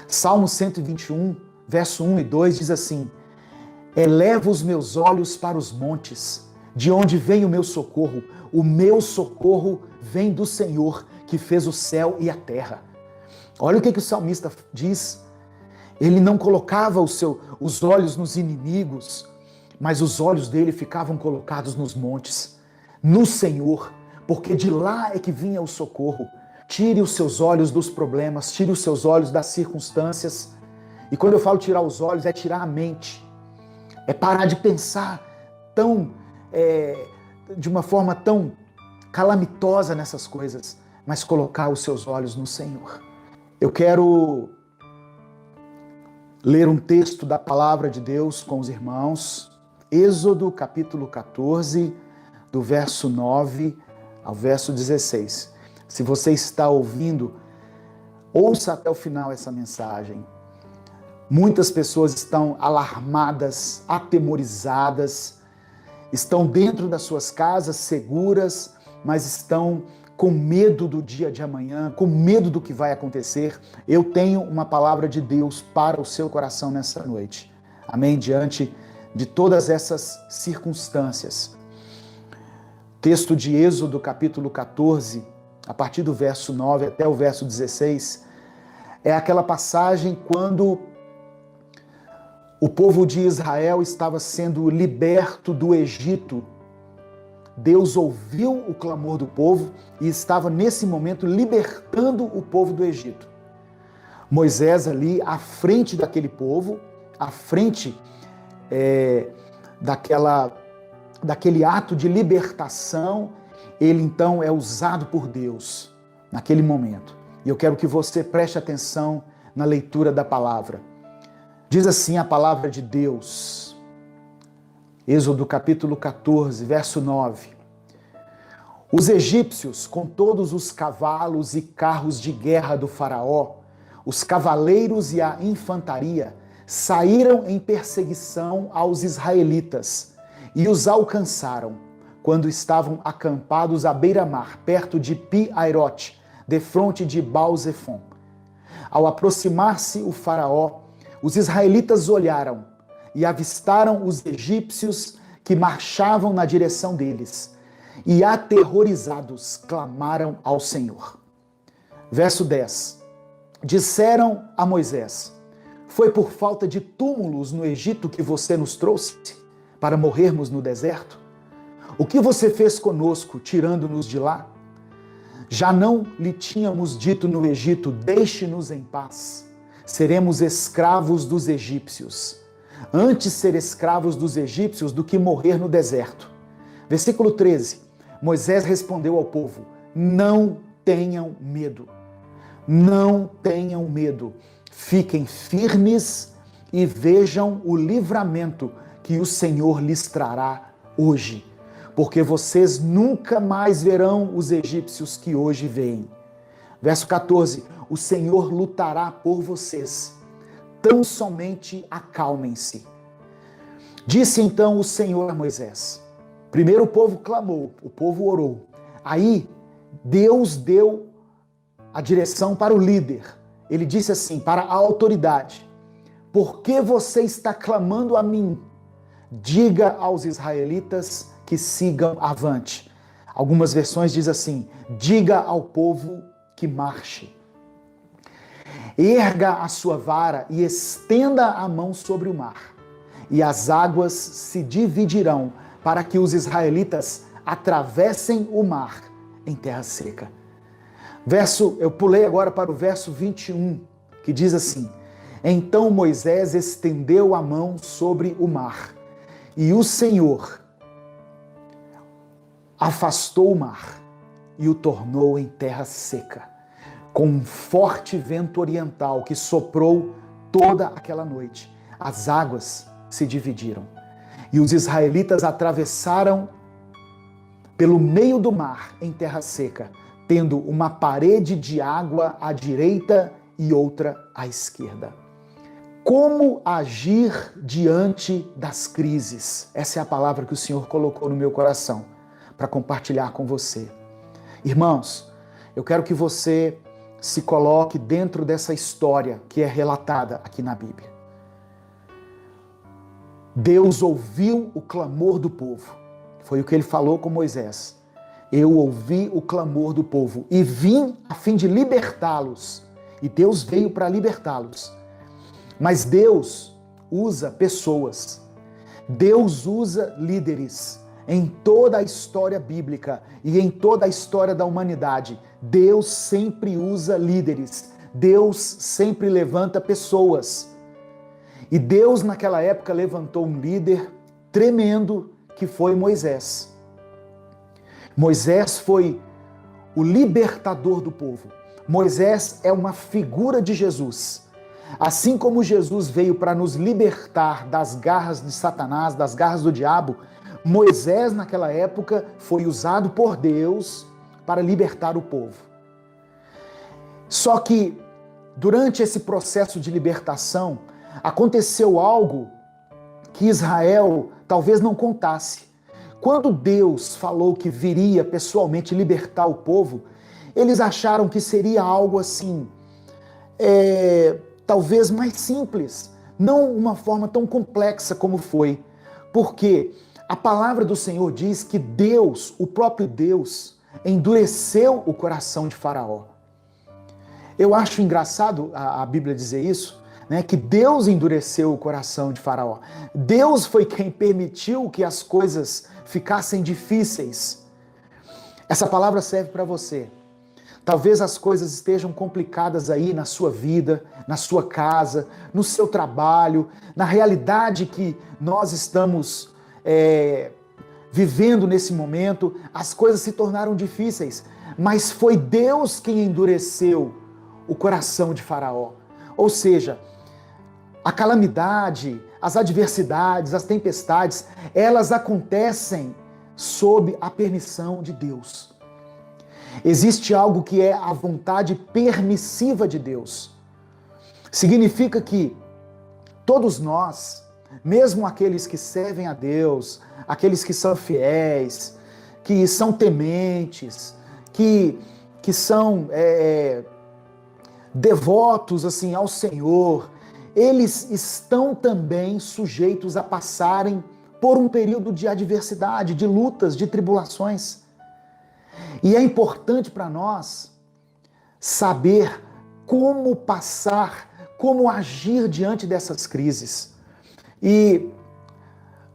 Salmo 121, verso 1 e 2 diz assim: eleva os meus olhos para os montes, de onde vem o meu socorro? O meu socorro vem do Senhor, que fez o céu e a terra. Olha o que o salmista diz. Ele não colocava os olhos nos inimigos, mas os olhos dele ficavam colocados nos montes, no Senhor, porque de lá é que vinha o socorro. Tire os seus olhos dos problemas, tire os seus olhos das circunstâncias. E quando eu falo tirar os olhos, é tirar a mente. É parar de pensar de uma forma tão calamitosa nessas coisas, mas colocar os seus olhos no Senhor. Eu quero ler um texto da palavra de Deus com os irmãos. Êxodo capítulo 14, do verso 9 ao verso 16. Se você está ouvindo, ouça até o final essa mensagem. Muitas pessoas estão alarmadas, atemorizadas, estão dentro das suas casas seguras, mas estão com medo do dia de amanhã, com medo do que vai acontecer. Eu tenho uma palavra de Deus para o seu coração nessa noite. Amém? Diante de todas essas circunstâncias. Texto de Êxodo, capítulo 14, a partir do verso 9 até o verso 16, é aquela passagem quando o povo de Israel estava sendo liberto do Egito. Deus ouviu o clamor do povo e estava nesse momento libertando o povo do Egito. Moisés ali à frente daquele povo, à frente daquele ato de libertação, ele então é usado por Deus naquele momento. E eu quero que você preste atenção na leitura da palavra. Diz assim a palavra de Deus, Êxodo capítulo 14, verso 9. Os egípcios, com todos os cavalos e carros de guerra do faraó, os cavaleiros e a infantaria, saíram em perseguição aos israelitas e os alcançaram quando estavam acampados à beira-mar, perto de Pi-Airote, defronte de Baal-Zefon. Ao aproximar-se o faraó, os israelitas olharam e avistaram os egípcios que marchavam na direção deles, e aterrorizados clamaram ao Senhor. Verso 10. Disseram a Moisés: foi por falta de túmulos no Egito que você nos trouxe, para morrermos no deserto? O que você fez conosco, tirando-nos de lá? Já não lhe tínhamos dito no Egito: deixe-nos em paz, seremos escravos dos egípcios. Antes ser escravos dos egípcios do que morrer no deserto. Versículo 13. Moisés respondeu ao povo: não tenham medo. Não tenham medo. Fiquem firmes e vejam o livramento que o Senhor lhes trará hoje, porque vocês nunca mais verão os egípcios que hoje veem. Verso 14. O Senhor lutará por vocês. Tão somente acalmem-se. Disse então o Senhor a Moisés. Primeiro o povo clamou, o povo orou. Aí Deus deu a direção para o líder. Ele disse assim, para a autoridade: por que você está clamando a mim? Diga aos israelitas que sigam avante. Algumas versões dizem assim: diga ao povo que marche. Erga a sua vara e estenda a mão sobre o mar, e as águas se dividirão para que os israelitas atravessem o mar em terra seca. Eu pulei agora para o verso 21, que diz assim: então Moisés estendeu a mão sobre o mar, e o Senhor afastou o mar e o tornou em terra seca, com um forte vento oriental que soprou toda aquela noite. As águas se dividiram e os israelitas atravessaram pelo meio do mar em terra seca, tendo uma parede de água à direita e outra à esquerda. Como agir diante das crises? Essa é a palavra que o Senhor colocou no meu coração para compartilhar com você. Irmãos, eu quero que você se coloque dentro dessa história que é relatada aqui na Bíblia. Deus ouviu o clamor do povo. Foi o que ele falou com Moisés. Eu ouvi o clamor do povo e vim a fim de libertá-los. E Deus veio para libertá-los. Mas Deus usa pessoas. Deus usa líderes. Em toda a história bíblica e em toda a história da humanidade, Deus sempre usa líderes. Deus sempre levanta pessoas. E Deus naquela época levantou um líder tremendo que foi Moisés. Moisés foi o libertador do povo. Moisés é uma figura de Jesus. Assim como Jesus veio para nos libertar das garras de Satanás, das garras do diabo, Moisés naquela época foi usado por Deus para libertar o povo. Só que durante esse processo de libertação, aconteceu algo que Israel talvez não contasse. Quando Deus falou que viria pessoalmente libertar o povo, eles acharam que seria algo assim, talvez mais simples, não uma forma tão complexa como foi. Porque a palavra do Senhor diz que Deus, o próprio Deus, endureceu o coração de Faraó. Eu acho engraçado a Bíblia dizer isso, né, que Deus endureceu o coração de Faraó. Deus foi quem permitiu que as coisas ficassem difíceis. Essa palavra serve para você. Talvez as coisas estejam complicadas aí na sua vida, na sua casa, no seu trabalho, na realidade que nós estamos vivendo nesse momento. As coisas se tornaram difíceis, mas foi Deus quem endureceu o coração de Faraó. Ou seja, a calamidade, as adversidades, as tempestades, elas acontecem sob a permissão de Deus. Existe algo que é a vontade permissiva de Deus. Significa que todos nós, mesmo aqueles que servem a Deus, aqueles que são fiéis, que são tementes, que são devotos assim ao Senhor, eles estão também sujeitos a passarem por um período de adversidade, de lutas, de tribulações. E é importante para nós saber como passar, como agir diante dessas crises. E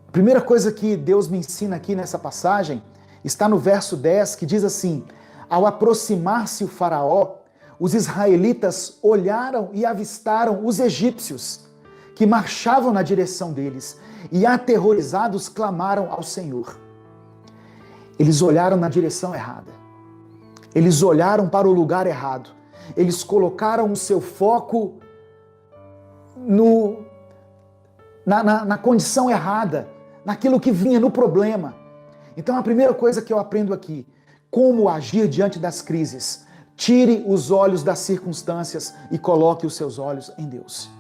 a primeira coisa que Deus me ensina aqui nessa passagem está no verso 10, que diz assim: ao aproximar-se o faraó, os israelitas olharam e avistaram os egípcios que marchavam na direção deles e aterrorizados clamaram ao Senhor. Eles olharam na direção errada. Eles olharam para o lugar errado. Eles colocaram o seu foco na condição errada, naquilo que vinha no problema. Então a primeira coisa que eu aprendo aqui, como agir diante das crises. Tire os olhos das circunstâncias e coloque os seus olhos em Deus.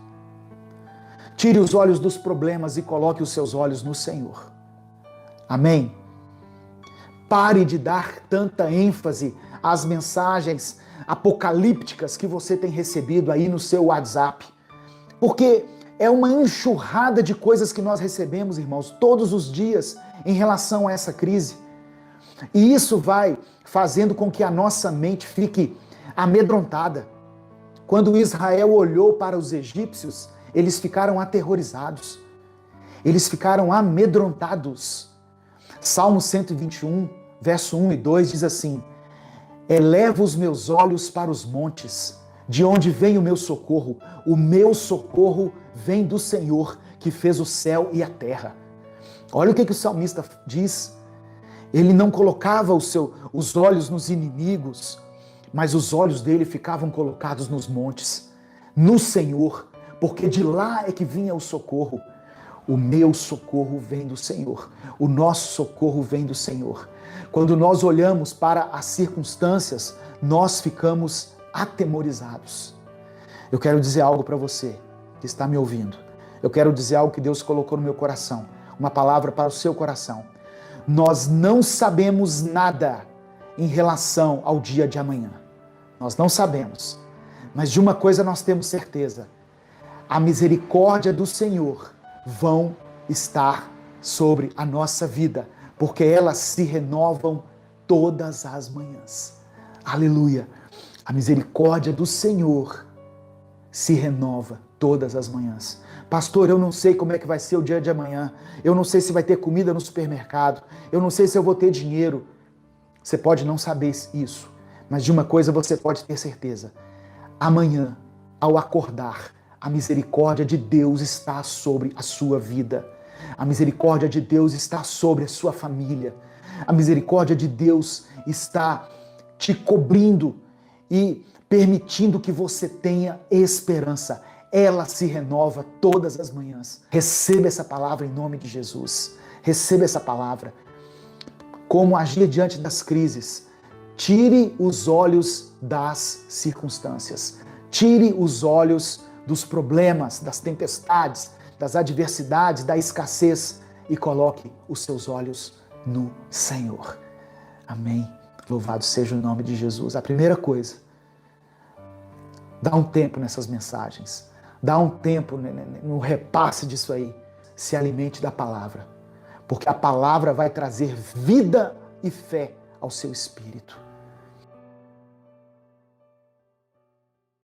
Tire os olhos dos problemas e coloque os seus olhos no Senhor. Amém? Pare de dar tanta ênfase às mensagens apocalípticas que você tem recebido aí no seu WhatsApp. Porque é uma enxurrada de coisas que nós recebemos, irmãos, todos os dias em relação a essa crise. E isso vai fazendo com que a nossa mente fique amedrontada. Quando Israel olhou para os egípcios, eles ficaram aterrorizados. Eles ficaram amedrontados. Salmo 121, verso 1 e 2 diz assim: eleva os meus olhos para os montes, de onde vem o meu socorro? O meu socorro vem do Senhor, que fez o céu e a terra. Olha o que o salmista diz. Ele não colocava os olhos nos inimigos, mas os olhos dele ficavam colocados nos montes, no Senhor, porque de lá é que vinha o socorro. O meu socorro vem do Senhor, o nosso socorro vem do Senhor. Quando nós olhamos para as circunstâncias, nós ficamos atemorizados. Eu quero dizer algo para você que está me ouvindo. Eu quero dizer algo que Deus colocou no meu coração, uma palavra para o seu coração. Nós não sabemos nada em relação ao dia de amanhã. Nós não sabemos. Mas de uma coisa nós temos certeza: a misericórdia do Senhor vão estar sobre a nossa vida, porque elas se renovam todas as manhãs. Aleluia! A misericórdia do Senhor se renova todas as manhãs. Pastor, eu não sei como é que vai ser o dia de amanhã. Eu não sei se vai ter comida no supermercado. Eu não sei se eu vou ter dinheiro. Você pode não saber isso, mas de uma coisa você pode ter certeza: amanhã, ao acordar, a misericórdia de Deus está sobre a sua vida. A misericórdia de Deus está sobre a sua família. A misericórdia de Deus está te cobrindo e permitindo que você tenha esperança. Ela se renova todas as manhãs. Receba essa palavra em nome de Jesus. Receba essa palavra. Como agir diante das crises? Tire os olhos das circunstâncias. Tire os olhos dos problemas, das tempestades, das adversidades, da escassez e coloque os seus olhos no Senhor. Amém. Louvado seja o nome de Jesus. A primeira coisa, dá um tempo nessas mensagens. Dá um tempo no repasse disso aí. Se alimente da palavra. Porque a palavra vai trazer vida e fé ao seu espírito.